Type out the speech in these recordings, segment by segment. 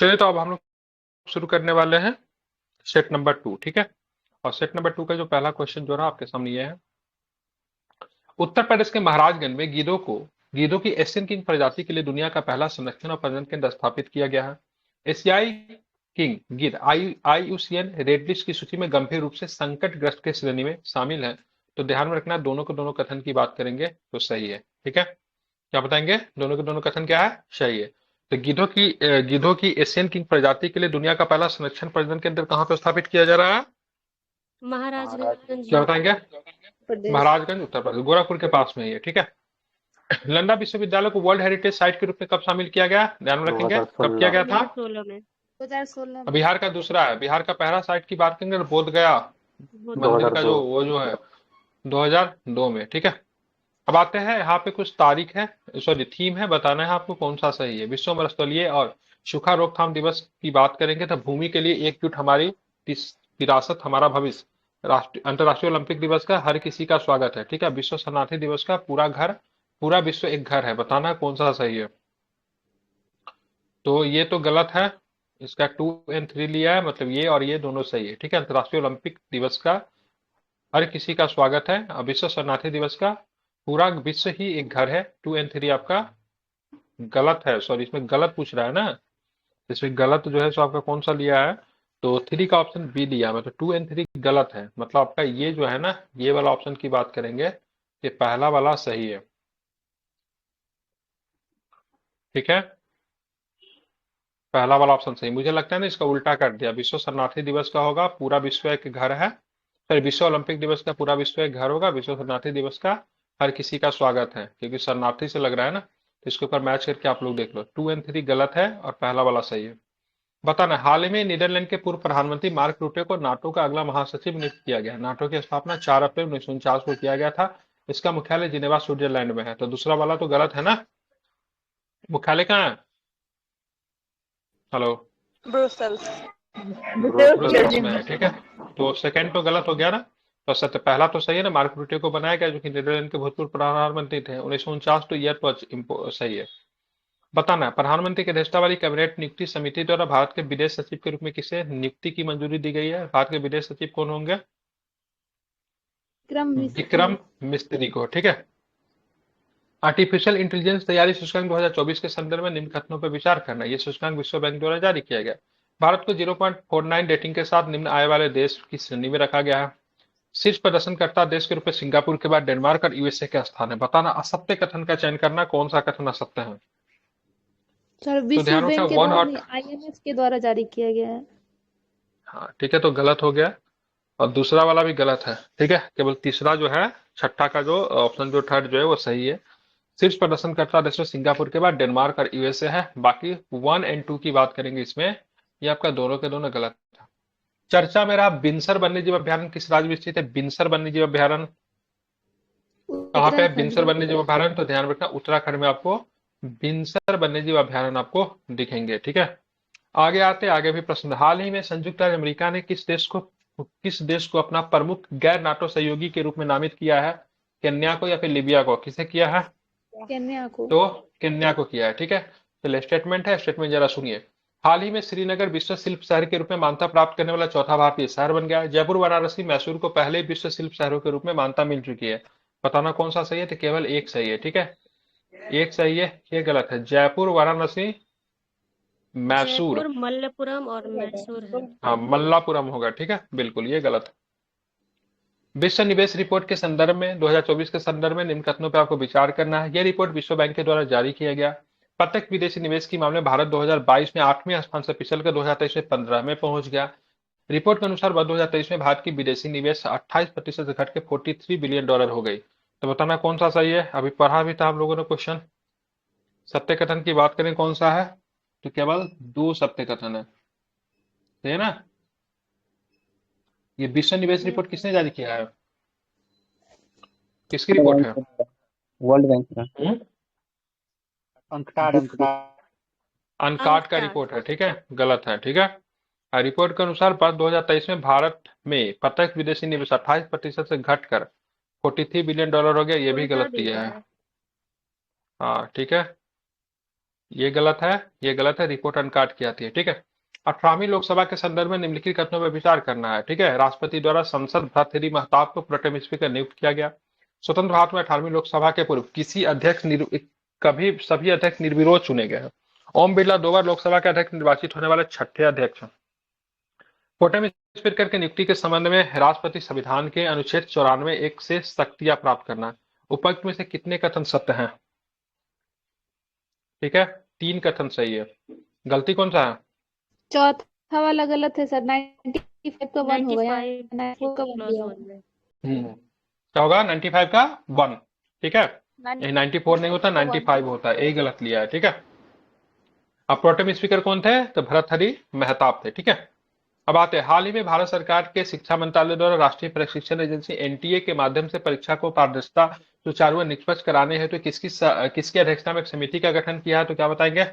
चलिए तो अब हम लोग शुरू करने वाले हैं सेट नंबर 2। ठीक है। और सेट नंबर 2 का जो पहला क्वेश्चन जो रहा आपके सामने ये है। उत्तर प्रदेश के महाराजगंज में गीदों की एशियन किंग प्रजाति के लिए दुनिया का पहला संरक्षण और प्रजनन केंद्र स्थापित किया गया है। एशियाई किंग गिद्ध आईयूसीएन रेड लिस्ट की सूची में गंभीर रूप से संकटग्रस्त की श्रेणी में शामिल है। तो ध्यान में रखना, दोनों को दोनों कथन की बात करेंगे तो सही है। ठीक है, क्या बताएंगे? दोनों के दोनों कथन क्या है? सही है। तो गिद्धों की एशियन किंग प्रजाति के लिए दुनिया का पहला संरक्षण प्रजनन केंद्र कहाँ पे स्थापित किया जा रहा है? महाराजगंज क्या बताएंगे? प्रदेश। महाराजगंज उत्तर प्रदेश, गोरखपुर के पास में ही है। ठीक है। लंदन विश्वविद्यालय को वर्ल्ड हेरिटेज साइट के रूप में कब शामिल किया गया? ध्यान में रखेंगे, कब किया गया था? 2016 में। 2016 में। बिहार का दूसरा है। बिहार का पहला साइट की बात करेंगे तो बोध गया मंदिर का जो है 2002 में। ठीक है। अब आते हैं यहाँ पे कुछ तारीख है, सॉरी थीम है, बताना है आपको कौन सा सही है। विश्व मरुस्थलीय और सूखा रोकथाम दिवस की बात करेंगे तो भूमि के लिए एकजुट हमारी विरासत हमारा भविष्य। राष्ट्रीय अंतर्राष्ट्रीय ओलंपिक दिवस का हर किसी का स्वागत है। ठीक है। विश्व शरणार्थी दिवस का पूरा विश्व एक घर है। बताना है कौन सा सही है। तो ये तो गलत है, इसका 2 और 3 लिया है, मतलब ये और ये दोनों सही है। ठीक है। अंतर्राष्ट्रीय ओलंपिक दिवस का हर किसी का स्वागत है और विश्व शरणार्थी दिवस का पूरा विश्व ही एक घर है। 2 और 3 आपका गलत है, सॉरी इसमें गलत पूछ रहा है ना, इसमें गलत जो है सो आपका कौन सा लिया है? तो 3 का ऑप्शन बी लिया, मतलब 2 और 3 गलत है। मतलब आपका ये जो है ना, ये वाला ऑप्शन की बात करेंगे, ये पहला वाला सही है। ठीक है, पहला वाला ऑप्शन सही। मुझे लगता है ना इसका उल्टा कर दिया, विश्व शरणार्थी दिवस का होगा पूरा विश्व एक घर है, फिर विश्व ओलंपिक दिवस का पूरा विश्व एक घर होगा, विश्व शरणार्थी दिवस का हर किसी का स्वागत है, क्योंकि शरणार्थी से लग रहा है ना, तो इसके ऊपर मैच करके आप लोग देख लो। 2 और 3 गलत है और पहला वाला सही है। बताना, हाल ही में नीदरलैंड के पूर्व प्रधानमंत्री मार्क रूटे को नाटो का अगला महासचिव नियुक्त किया गया। नाटो की स्थापना 4 अप्रैल 1949 को किया गया था। इसका मुख्यालय जिनेवा स्विट्जरलैंड में है। तो दूसरा वाला तो गलत है ना, मुख्यालय कहाँ है? Hello, Brussels. ब्रुसेल्स में है। ठीक है, तो सेकंड तो गलत हो गया ना, तो सत्य पहला तो सही है ना, मार्क रूटे को बनाया गया जो कि नीदरलैंड के भूतपूर्व प्रधानमंत्री थे। 1949 तो ईयर तो सही है। बताना है, प्रधानमंत्री की अध्यक्षता वाली कैबिनेट नियुक्ति समिति द्वारा भारत के विदेश सचिव के रूप में किसे नियुक्ति की मंजूरी दी गई है? भारत के विदेश सचिव कौन होंगे? विक्रम मिस्त्री को। ठीक है। आर्टिफिशियल इंटेलिजेंस तैयारी सूचकांक 2024 के संदर्भ में निम्न कथनों पर विचार करना। ये सूचकांक विश्व बैंक द्वारा जारी किया गया। भारत को 0.49 रेटिंग के साथ निम्न आय वाले देश की श्रेणी में रखा गया है। शीर्ष प्रदर्शनकर्ता देश के रूप में सिंगापुर के बाद डेनमार्क और यूएसए का स्थान है। बताना, असत्य कथन का चयन करना, कौन सा कथन असत्य है? सर, तो विश्व ध्यान रखना, बैंक के वन द्वारा और नहीं, आईएमएफ के द्वारा जारी किया गया है। हाँ ठीक है, तो गलत हो गया और दूसरा वाला भी गलत है। ठीक है, केवल तीसरा जो है, छठा का जो ऑप्शन जो थर्ड जो है वो सही है। शीर्ष प्रदर्शनकर्ता देशों सिंगापुर के बाद डेनमार्क और यूएसए है। बाकी 1 और 2 की बात करेंगे इसमें, ये आपका दोनों के दोनों गलत था। चर्चा में रहा बिनसर वन्यजीव अभ्यारण्य किस राज्य में स्थित है? बिनसर वन्यजीव अभ्यारण्य कहाँ पे है? बिनसर वन्यजीव अभ्यारण्य, तो ध्यान रखना उत्तराखंड में आपको बिनसर वन्यजीव अभ्यारण्य आपको दिखेंगे। ठीक है, आगे आते आगे भी प्रश्न। हाल ही में संयुक्त राज्य अमेरिका ने किस देश को अपना प्रमुख गैर नाटो सहयोगी के रूप में नामित किया है? केन्या को या फिर लीबिया को? किसे किया है? केन्या को। तो केन्या को किया है। ठीक है, चलिए स्टेटमेंट है, स्टेटमेंट जरा सुनिए। हाल ही में श्रीनगर विश्व शिल्प शहर के रूप में मान्यता प्राप्त करने वाला चौथा भारतीय शहर बन गया है। जयपुर, वाराणसी, मैसूर को पहले विश्व शिल्प शहरों के रूप में मान्यता मिल चुकी है। बताना कौन सा सही है? तो केवल एक सही है। ठीक है, एक सही है, ये गलत है। जयपुर, वाराणसी, मैसूर, जयपुर, मल्लपुरम और मैसूर है। हाँ मल्लापुरम होगा। ठीक है, बिल्कुल ये गलत है। विश्व निवेश रिपोर्ट के संदर्भ में 2024 के संदर्भ में निम्न कथनों पर आपको विचार करना है। यह रिपोर्ट विश्व बैंक के द्वारा जारी किया गया। प्रत्यक्ष विदेशी निवेश के मामले में भारत 2022 में 8वें स्थान से पिछलकर 2023 में 15 में पहुंच गया। रिपोर्ट के अनुसार वर्ष 2023 में भारत की विदेशी निवेश 28% से घट के $43 बिलियन हो गई। तो बताना कौन सा सही है? अभी पढ़ा भी था हम लोगों ने क्वेश्चन। सत्य कथन की बात करें कौन सा है? तो केवल 2 सत्य कथन है, सही है ना। ये विश्व निवेश रिपोर्ट किसने जारी किया है? किसकी रिपोर्ट है? वर्ल्ड बैंक का अनकार्ड का रिपोर्ट है। ठीक है, गलत है। ठीक है, रिपोर्ट के अनुसार वर्ष 2023 में भारत में प्रत्यक्ष विदेशी निवेश 28% से घटकर $43 बिलियन हो गया। ये भी गलत दिया है। हाँ ठीक है, ये गलत है, ये गलत है, रिपोर्ट अनकाट की आती है। ठीक है। 18वीं लोकसभा के संदर्भ में निम्नलिखित कथनों पर विचार करना है। ठीक है। राष्ट्रपति द्वारा सांसद भर्तृहरि महताब को प्रोटेम स्पीकर नियुक्त किया गया। स्वतंत्र भारत में 18वीं लोकसभा के पूर्व किसी अध्यक्ष कभी सभी अध्यक्ष निर्विरोध चुने गए हैं। ओम बिरला 2 बार लोकसभा के अध्यक्ष निर्वाचित होने वाले छठे अध्यक्ष हैं। प्रोटेम स्पीकर की नियुक्ति के संबंध में राष्ट्रपति संविधान के अनुच्छेद 94(1) से शक्तियां प्राप्त करना है। उपयुक्त में से कितने कथन सत्य हैं? ठीक है, 3 कथन सही है। गलती कौन सा है? चौथा वाला गलत है सर। 95 का 1 होगा, यहाँ 95 94 का 1 क्लॉज दिया 1 हुआ में। क्या होगा? 95 का 1। ठीक है, है। ये 94 नहीं होता, 95 होता है, यही गलत लिया है। ठीक है। अब प्रोटेम स्पीकर कौन थे? तो भर्तृहरि महताब थे। ठीक है। अब आते हैं, हाल ही में भारत सरकार के शिक्षा मंत्रालय द्वारा राष्ट्रीय प्रशिक्षण एजेंसी एनटीए के माध्यम से परीक्षा को पारदर्शिता सुचारू व निष्पक्ष कराने हेतु किसकी अध्यक्षता में एक समिति का गठन किया है? तो क्या बताएंगे?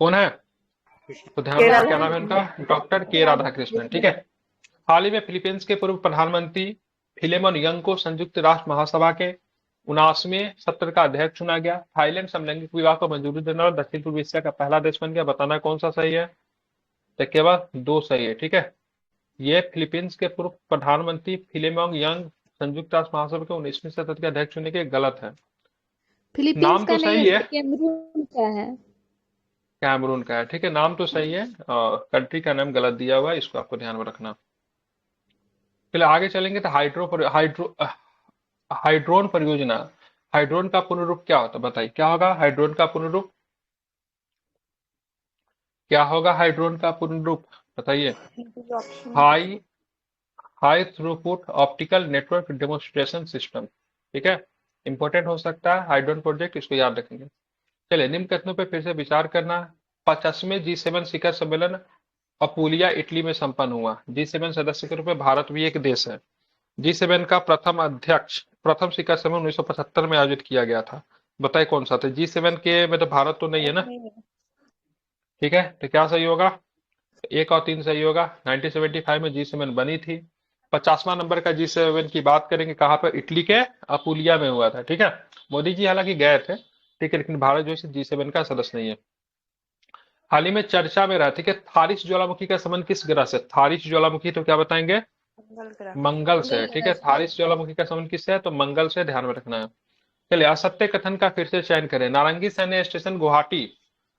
कौन है? तो ध्यान रखना, क्या नाम है उनका? डॉक्टर के राधाकृष्णन। ठीक है। हाल ही में फिलीपींस के पूर्व प्रधानमंत्री फिलेमोन यंग को संयुक्त राष्ट्र महासभा के 79वें सत्र का अध्यक्ष चुना गया। थाईलैंड समलैंगिक विवाह को मंजूरी देने वाला दक्षिण पूर्व एशिया का पहला देश बन गया। बताना कौन सा सही है? तो केवल 2 सही है। ठीक है। ये फिलीपींस के पूर्व प्रधानमंत्री फिलेमोन यंग संयुक्त राष्ट्र महासभा के 19वें सत्र के अध्यक्ष चुने के गलत है। फिलीपींस नाम का तो नहीं सही है, है, कैमरून का है। कैमरून का है। ठीक है, नाम तो सही है, कंट्री का नाम गलत दिया हुआ है, इसको आपको ध्यान में रखना। चलिए आगे चलेंगे। तो हाइड्रोन परियोजना, हाइड्रोन का पूर्ण रूप क्या होता है? बताइए क्या होगा हाइड्रोन का पूर्ण रूप? क्या होगा हाइड्रोन का पूर्ण रूप? बताइए। High high throughput optical network demonstration system. ठीक है, इंपॉर्टेंट हो सकता है हाइड्रोन प्रोजेक्ट, इसको याद रखेंगे। चलिए, निम्न कथनों पर फिर से विचार करना। 50वें G7 शिखर सम्मेलन अपुलिया इटली में संपन्न हुआ। G7 सदस्य के रूप में भारत भी एक देश है। G7 का प्रथम शिखर सम्मेलन 1975 में आयोजित किया गया था। बताइए कौन सा था? G7 के में तो भारत तो नहीं है ना। ठीक है, तो क्या सही होगा? 1 और 3 सही होगा। 1975 में G7 बनी थी। 50वां नंबर का G7 की बात करेंगे, कहाँ पर? इटली के अपुलिया में हुआ था। ठीक है, मोदी जी हालांकि गए थे। ठीक है, लेकिन भारत जो है G7 का सदस्य नहीं है। हाल ही में चर्चा में रहा। ठीक है, थारिस ज्वालामुखी का संबंध किस ग्रह से? थारिस ज्वालामुखी तो क्या बताएंगे? मंगल से। ठीक है, थारिस ज्वालामुखी का संबंध किससे है? तो मंगल से, ध्यान में रखना है। चलिए, असत्य कथन का फिर से चयन करें। नारंगी सैन्य स्टेशन गुवाहाटी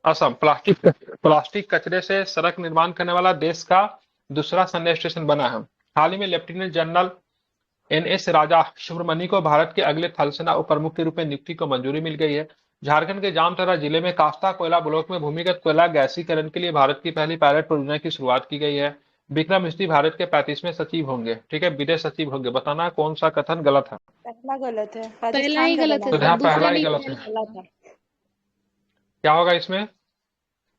असम प्लास्टिक कचरे से सड़क निर्माण करने वाला देश का दूसरा सैन्य स्टेशन बना है। हाल ही में लेफ्टिनेंट जनरल NS राजा सुब्रमण्य को भारत के अगले थल सेना उप प्रमुख के रूप में नियुक्ति को मंजूरी मिल गई है। झारखंड के जामताड़ा जिले में कास्ता कोयला ब्लॉक में भूमिगत कोयला गैसीकरण के लिए भारत की पहली पायलट परियोजना की शुरुआत की गई है। विक्रम मिस्री भारत के 35वें सचिव होंगे। ठीक है, विदेश सचिव होंगे। बताना कौन सा कथन गलत है? पहला गलत है, पहला ही राजस्थान का गलत है तो बना यहाँ सर, पहला दूसरा ही नहीं गलत है। होगा। था। क्या होगा इसमें?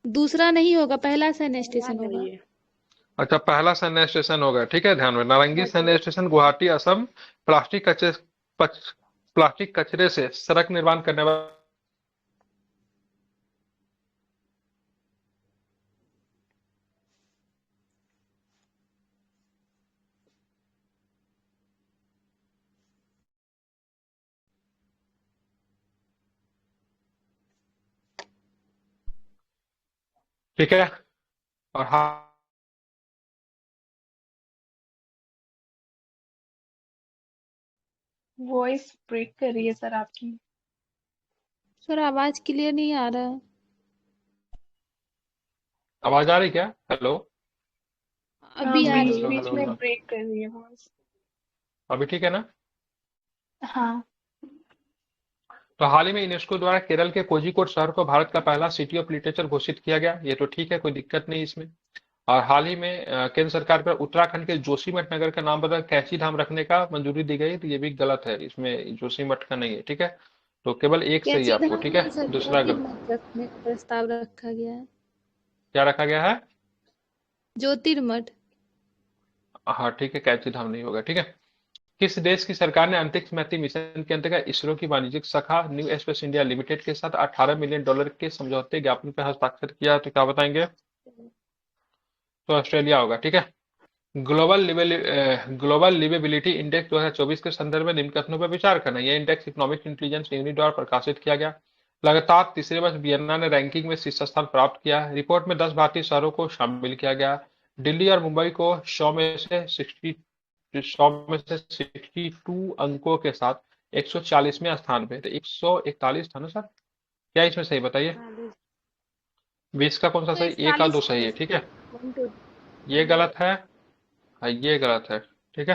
दूसरा नहीं होगा, पहला सैन्य स्टेशन होगा। अच्छा, पहला सैन्य स्टेशन होगा। ठीक है, ध्यान में। नारंगी सैन्य स्टेशन गुवाहाटी असम प्लास्टिक कचरे प्लास्टिक कचरे से सड़क निर्माण करने वाला। ठीक है, और हाँ, वॉइस ब्रेक कर रही है सर आपकी। सर आवाज क्लियर नहीं आ रहा है। आवाज आ रही क्या? हेलो अभी आ बीच रही है। बीच हेलो में हेलो। ब्रेक कर रही है वॉइस। अभी ठीक है ना? हाँ। तो हाल ही में यूनेस्को द्वारा केरल के कोझिकोड शहर को भारत का पहला सिटी ऑफ लिटरेचर घोषित किया गया। ये तो ठीक है, कोई दिक्कत नहीं इसमें। और हाल ही में केंद्र सरकार पर उत्तराखंड के जोशीमठ नगर का नाम बदल कैची धाम रखने का मंजूरी दी गई। तो ये भी गलत है, इसमें जोशीमठ का नहीं है। ठीक है, तो केवल एक सही है कैंची आपको। धाम ठीक नहीं है, सर, दूसरा गलत। ज्योतिर्मठ रखने का प्रस्ताव रखा गया है। क्या रखा गया है? ज्योतिर्मठ। हाँ ठीक है, कैची धाम नहीं होगा। ठीक है। किस देश की सरकार ने अंतरिक्ष मैत्री मिशन के अंतर्गत इसरो की वाणिज्यिक शाखा न्यू स्पेस इंडिया लिमिटेड के साथ $18 मिलियन के समझौते ज्ञापन पर हस्ताक्षर किया? तो क्या बताएंगे? तो ऑस्ट्रेलिया होगा। ठीक है। ग्लोबल लिवेबिलिटी इंडेक्स 2024 के संदर्भ में निम्न कथनों पर विचार करना। यह इंडेक्स इकोनॉमिक इंटेलिजेंस यूनिट द्वारा प्रकाशित किया गया। लगातार तीसरे वर्ष वियना ने रैंकिंग में शीर्ष स्थान प्राप्त किया। रिपोर्ट में 10 भारतीय शहरों को शामिल किया गया। दिल्ली और मुंबई को 100 में से 62 अंकों के साथ 140वें स्थान पे, तो 141 था ना सर? क्या इसमें सही बताइए? 20 का कौन सा तो सही? ए का 2 41 सही है, ठीक है। 1 2 ये गलत है, हाँ, ये गलत है, ठीक है।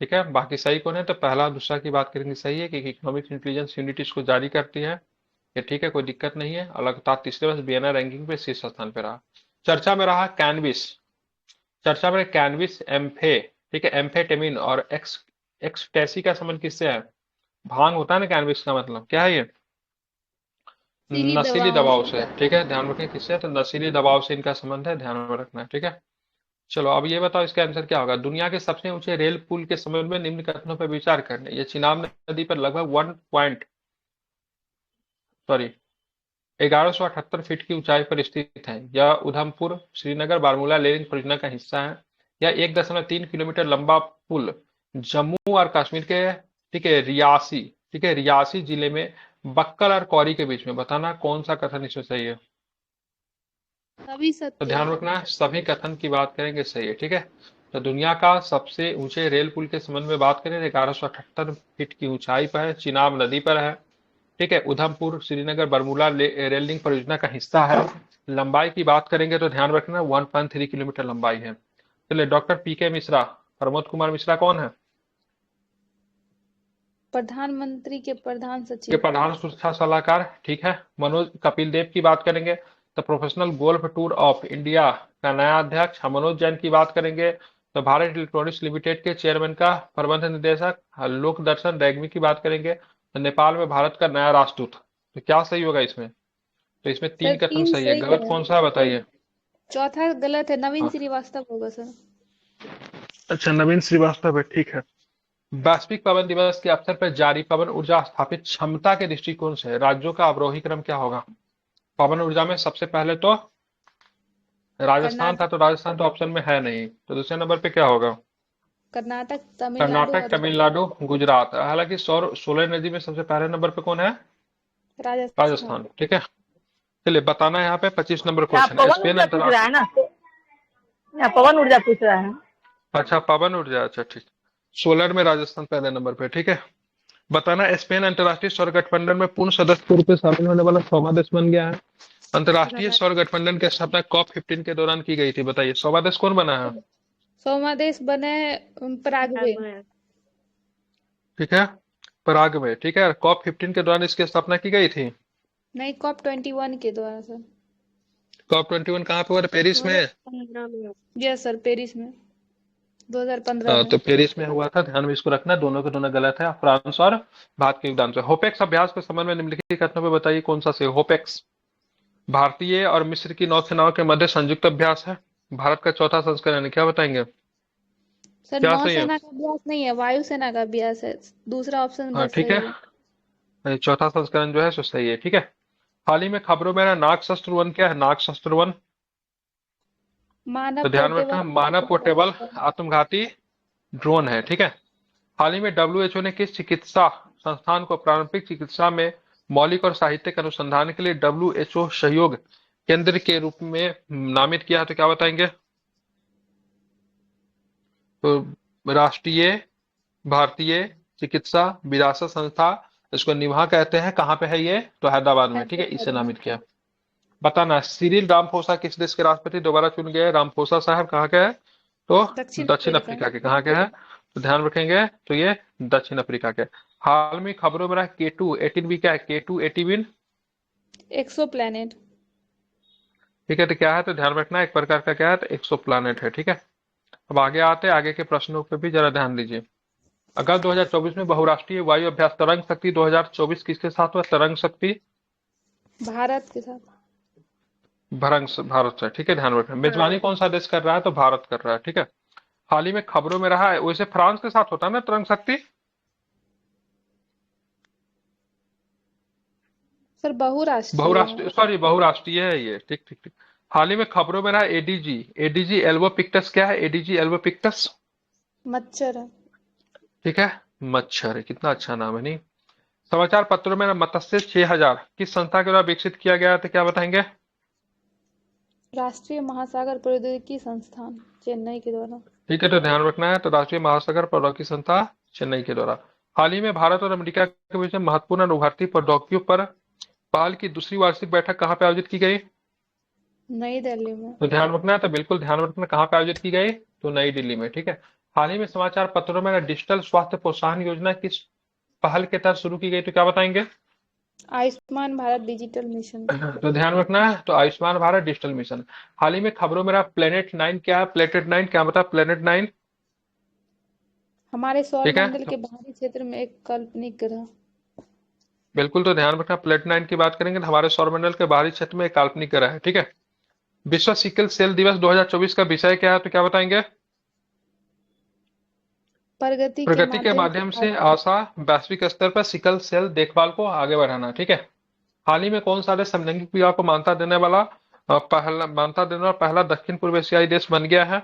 ठीक है, बाकी सही कौन है? तो पहला और दूसरा की बात करेंगे, सही है कि इकोनॉमिक इंटेलिजेंस यूनिट इसको जारी करती है। ये ठीक है, कोई दिक्कत नहीं है। और लगातार तीसरे वर्ष बीएनआई रैंकिंग पे शीर्ष स्थान पे रहा। चर्चा में रहा कैनबिस। चर्चा में कैनबिस एम्फे, ठीक है, एम्फेटेमिन और एक्सटेसी का संबंध किससे है? भांग होता है ना, कैनबिस का मतलब क्या है ये? नशीली नशीली दवाओं दवाओं से। से, ठीक है, ध्यान रखें किससे? तो नशीली दवाओं से इनका संबंध है, ध्यान में रखना है, ठीक है। चलो अब ये बताओ इसका आंसर क्या होगा। दुनिया के सबसे ऊंचे रेल पुल के संबंध में निम्न कथनों पर विचार करने। ये चिनाब नदी पर लगभग 1178 फीट की ऊंचाई पर स्थित है। यह उधमपुर श्रीनगर बारामूला लेनिंग परियोजना का हिस्सा है। यह 1.3 किलोमीटर लंबा पुल जम्मू और कश्मीर के, ठीक है, रियासी, ठीक है, रियासी जिले में बक्कल और कौरी के बीच में। बताना कौन सा कथन इसमें सही है? सभी तो सत्य ध्यान है। रखना सभी कथन की बात करेंगे, सही है, ठीक है। तो दुनिया का सबसे ऊंचे रेल पुल के संबंध में बात करें, 1178 फीट की ऊंचाई पर है, चिनाब नदी पर है, ठीक है, उधमपुर श्रीनगर बरमूला रेल लिंक परियोजना का हिस्सा है। लंबाई की बात करेंगे तो ध्यान रखना 1.3 किलोमीटर लंबाई है। चलिए, डॉक्टर पीके मिश्रा, प्रमोद कुमार मिश्रा कौन है? प्रधानमंत्री के प्रधान ये सचिव। प्रधान सुरक्षा सलाहकार, ठीक है। मनोज कपिल देव की बात करेंगे तो professional golf tour of India का नया अध्यक्ष। हम मनोज जैन की बात करेंगे तो भारत इलेक्ट्रॉनिक्स लिमिटेड के चेयरमैन का प्रबंध निदेशक। लोक दर्शन रैग्मी की बात करेंगे तो नेपाल में भारत का नया राजदूत। तो क्या सही होगा इसमें? तो इसमें सर 3 कथन 3 सही है, सही गलत है। कौन सा है बताइए? चौथा गलत है, नवीन हाँ, श्रीवास्तव होगा सर। अच्छा, नवीन श्रीवास्तव है, ठीक है। वैश्विक पवन दिवस के अवसर पर जारी पवन ऊर्जा स्थापित क्षमता के दृष्टिकोण से राज्यों का अवरोही क्रम क्या होगा? पवन ऊर्जा में सबसे पहले तो राजस्थान था, कर्नाटक। तो राजस्थान तो ऑप्शन में है नहीं, तो दूसरे नंबर पे क्या होगा? कर्नाटक, तमिलनाडु कर्नाटक, और तमिलनाडु, गुजरात। हालांकि सौर सोलर एनर्जी में सबसे पहले नंबर पे कौन है? राजस्थान। राजस्थान, ठीक है। चलिए, बताना है यहाँ पे 25 नंबर यहाँ क्वेश्चन, पवन स्पेन ऊर्जा पूछ रहा है अंतर्राष्ट्रीय। ना, यहाँ पवन ऊर्जा पूछ रहा है। अच्छा, पवन ऊर्जा, अच्छा ठीक। सोलर में राजस्थान पहले नंबर पे, ठीक है। बताना, स्पेन अंतर्राष्ट्रीय सौर गठबंधन में पूर्ण सदस्य के रूप में शामिल होने वाला 100वां देश बन गया है। अंतर्राष्ट्रीय सौर गठबंधन की स्थापना COP15 के दौरान की गई थी। बताइए 100वां देश कौन बना है? 100वां देश बने पराग्वे। ठीक है, पराग्वे, ठीक है। COP15 के दौरान इसकी स्थापना की गई थी। नहीं, COP21 के द्वारा सर। COP21 कहाँ पे हुआ था? पेरिस में। 2015 में। यस सर, पेरिस में 2015 में। तो पेरिस में हुआ था, ध्यान में इसको रखना, दोनों के दोनों गलत है, फ्रांस और भारत के योगदान से। होपेक्स अभ्यास के संबंध में निम्नलिखित कथनों पे बताइए कौन सा सही है? होपेक्स भारतीय और मिस्र की नौसेनाओं के मध्य संयुक्त अभ्यास है। भारत का चौथा संस्करण है, क्या बताएंगे? सर क्या सही है? नौसेना का अभ्यास नहीं है, वायुसेना का अभ्यास है। दूसरा ऑप्शन हाँ, बस ठीक सही है। है, चौथा संस्करण जो है सो सही है, ठीक है। हाल ही में खबरों में ना नाग शस्त्र वन, क्या है नाग शस्त्र वन? मानव तो ध्यान में रखना, मानव पोर्टेबल पोर्टेबल। आत्मघाती ड्रोन है, ठीक है। हाल ही में डब्ल्यूएचओ ने किस चिकित्सा संस्थान को प्रारंभिक चिकित्सा में मौलिक और साहित्यिक अनुसंधान के लिए डब्ल्यूएचओ सहयोग केंद्र के रूप में नामित किया है? तो क्या बताएंगे? तो राष्ट्रीय भारतीय चिकित्सा विरासत संस्था, इसको निभा कहते हैं। कहाँ पे है ये? तो हैदराबाद में, ठीक है, इसे हैदराबाद में। नामित किया। बताना, सिरिल रामफोसा किस देश के राष्ट्रपति दोबारा चुन गए? रामफोसा साहब कहाँ के हैं? तो दक्षिण दक्षिण अफ्रीका। अफ्रीका के। कहाँ के हैं? तो ध्यान रखेंगे, तो ये दक्षिण अफ्रीका के। हाल में खबरों में रहा K2-18B, क्या है K2-18B? एक्सो प्लैनेट। ठीक है, तो क्या है? तो ध्यान रखना, एक प्रकार का क्या है? तो एक्सो प्लानेट है, ठीक है। अब आगे आते हैं, आगे के प्रश्नों पे भी जरा ध्यान दीजिए। अगस्त 2024 में बहुराष्ट्रीय वायु अभ्यास तरंग शक्ति 2024 किसके साथ हुआ? तरंग शक्ति भारत के साथ। भारत से, ठीक है, ध्यान रखना। मेजबानी कौन सा देश कर रहा है? तो भारत कर रहा है, ठीक है। हाल ही में खबरों में रहा है, वैसे फ्रांस के साथ होता है ना तरंग शक्ति? सर बहुराष्ट्रीय है। बहुराष्ट्रीय, सॉरी, बहुराष्ट्रीय है ये, ठीक ठीक ठीक। हाल ही में खबरों में रहा एडीजी, एडीजी एल्बोपिक्टस, क्या है एडीजी एल्बोपिक्टस? मच्छर है। ठीक है, मच्छर है, कितना अच्छा नाम है नहीं? समाचार पत्रों में मत्स्य 6000 किस संस्था के द्वारा विकसित किया गया है, तो क्या बताएंगे? राष्ट्रीय महासागर प्रौद्योगिकी संस्थान चेन्नई के द्वारा। ठीक है, तो ध्यान रखना है, तो राष्ट्रीय महासागर प्रौद्योगिकी संस्था चेन्नई के द्वारा। हाल ही में भारत और अमेरिका के बीच में महत्वपूर्ण और उभरती प्रौद्योगिकियों पर पहल की दूसरी वार्षिक बैठक कहाँ पे आयोजित की गई? नई दिल्ली में। तो ध्यान रखना है, तो बिल्कुल ध्यान रखना, कहाँ पे आयोजित की गई? तो नई दिल्ली में। ठीक है। हाल ही में समाचार पत्रों में डिजिटल स्वास्थ्य प्रोत्साहन योजना किस पहल के तहत शुरू की गई, तो क्या बताएंगे? Ayushman Bharat digital mission. तो ध्यान रखना है, तो आयुष्मान भारत डिजिटल मिशन। हाल ही में खबरों में रहा प्लेनेट 9 क्या है? प्लेनेट 9 क्या बता? प्लेनेट 9 हमारे सौर ठीक है, मंडल के बाहरी क्षेत्र में एक काल्पनिक ग्रह। बिल्कुल, तो ध्यान रखना, प्लेनेट 9 की बात करेंगे तो हमारे सौरमंडल के बाहरी क्षेत्र में एक काल्पनिक ग्रह है। ठीक है। विश्व सिकल सेल दिवस 2024 का विषय क्या है, तो क्या बताएंगे? प्रगति के माध्यम से आशा वैश्विक स्तर पर सिकल सेल देखभाल को आगे बढ़ाना। ठीक है। हाल ही में कौन सा देश समलैंगिक विवाह को मान्यता देने वाला पहला दक्षिण पूर्व एशियाई देश बन गया है?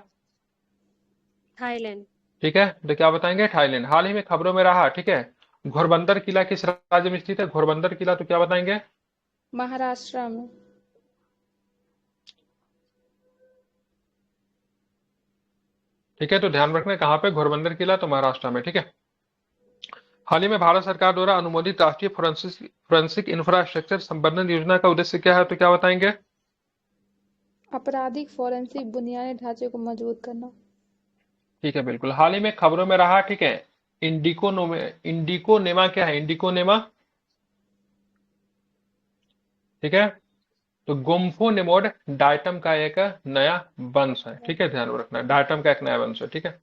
थाईलैंड। ठीक है, तो क्या बताएंगे? थाईलैंड। हाल ही में खबरों में रहा, ठीक है, घोरबंदर किला किस राज्य में स्थित है? घोरबंदर किला, तो क्या बताएंगे? महाराष्ट्र में। ठीक है, तो ध्यान रखना कहाँ पे? घोरबंदर किला, तो महाराष्ट्र में। ठीक है। हाल ही में भारत सरकार द्वारा अनुमोदित राष्ट्रीय फोरेंसिक इंफ्रास्ट्रक्चर संवर्धन योजना का उद्देश्य क्या है, तो क्या बताएंगे? आपराधिक फोरेंसिक बुनियादी ढांचे को मजबूत करना। ठीक है, बिल्कुल। हाल ही में खबरों में रहा, ठीक है, इंडिकोनेमा क्या है? इंडिकोनेमा। ठीक है, तो गोम्फोनेमोड डाइटम का एक नया वंश है। ठीक है, ध्यान में रखना, डाइटम का एक नया वंश है। ठीक है।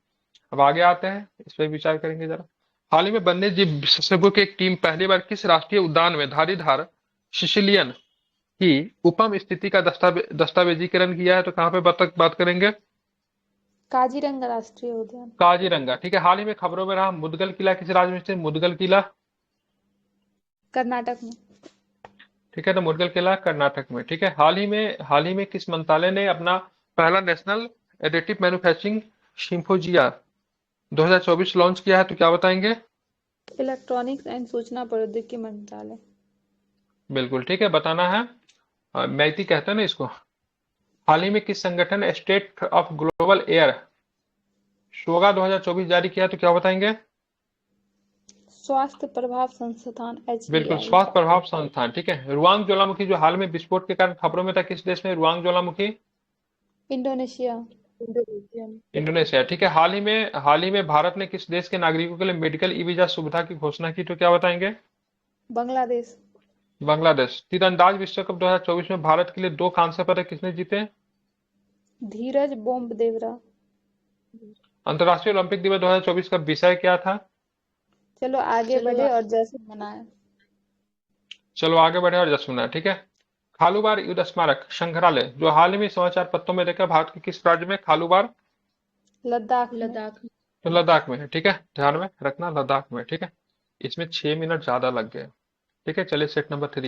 अब आगे आते हैं, इस पर विचार करेंगे जरा। हाल ही में वन्य जीव विशेषज्ञों की एक टीम पहली बार किस राष्ट्रीय उद्यान में धारीदार सिसिलियन की उपम स्थिति का दस्तावेजीकरण किया है, तो कहाँ पे बात करेंगे? काजीरंगा राष्ट्रीय उद्यान। काजीरंगा। ठीक है। हाल ही में खबरों में रहा मुदगल किला किस राज्य में स्थित? मुदगल किला। कर्नाटक में। ठीक है, तो मुदगल किला कर्नाटक में। ठीक है। हाल ही में किस मंत्रालय ने अपना पहला national additive manufacturing symposia 2024 launch किया है, तो क्या बताएंगे? इलेक्ट्रॉनिक्स एंड सूचना प्रौद्योगिकी मंत्रालय। बिल्कुल, ठीक है, बताना है। मैती कहते हैं ना इसको। हाल ही में किस संगठन ने स्टेट ऑफ ग्लोबल एयर शोगा 2024 जारी किया, तो क्या बताएंगे? स्वास्थ्य प्रभाव संस्थान बिल्कुल, HPI। स्वास्थ्य प्रभाव संस्थान। ठीक है। रुआंग ज्वालामुखी जो हाल में विस्फोट के कारण खबरों में था, किस देश में रुआंग ज्वालामुखी? इंडोनेशिया। इंडोनेशिया। ठीक है। हाल ही में भारत ने किस देश के नागरिकों के लिए मेडिकल ई वीजा सुविधा की घोषणा की, तो क्या बताएंगे? बांग्लादेश। बांग्लादेश। तीरंदाज विश्व कप 2024 में भारत के लिए 2 कांस्य पदक किसने जीते? धीरज बोम्बदेवरा। अंतर्राष्ट्रीय ओलंपिक दिवस 2024 का विषय क्या था? चलो आगे बढ़े और जश्न मनाएं। चलो आगे बढ़े और जश्न मनाएं। ठीक है। खालूबार युद्ध स्मारक संग्रहालय जो हाल ही में समाचार पत्रों में देखा, भारत के किस राज्य में? खालूबार लद्दाख। तो लद्दाख में है। ठीक है, ध्यान में रखना, लद्दाख में। ठीक है। इसमें 6 मिनट ज्यादा लग गए। ठीक है, चलिए सेट नंबर 3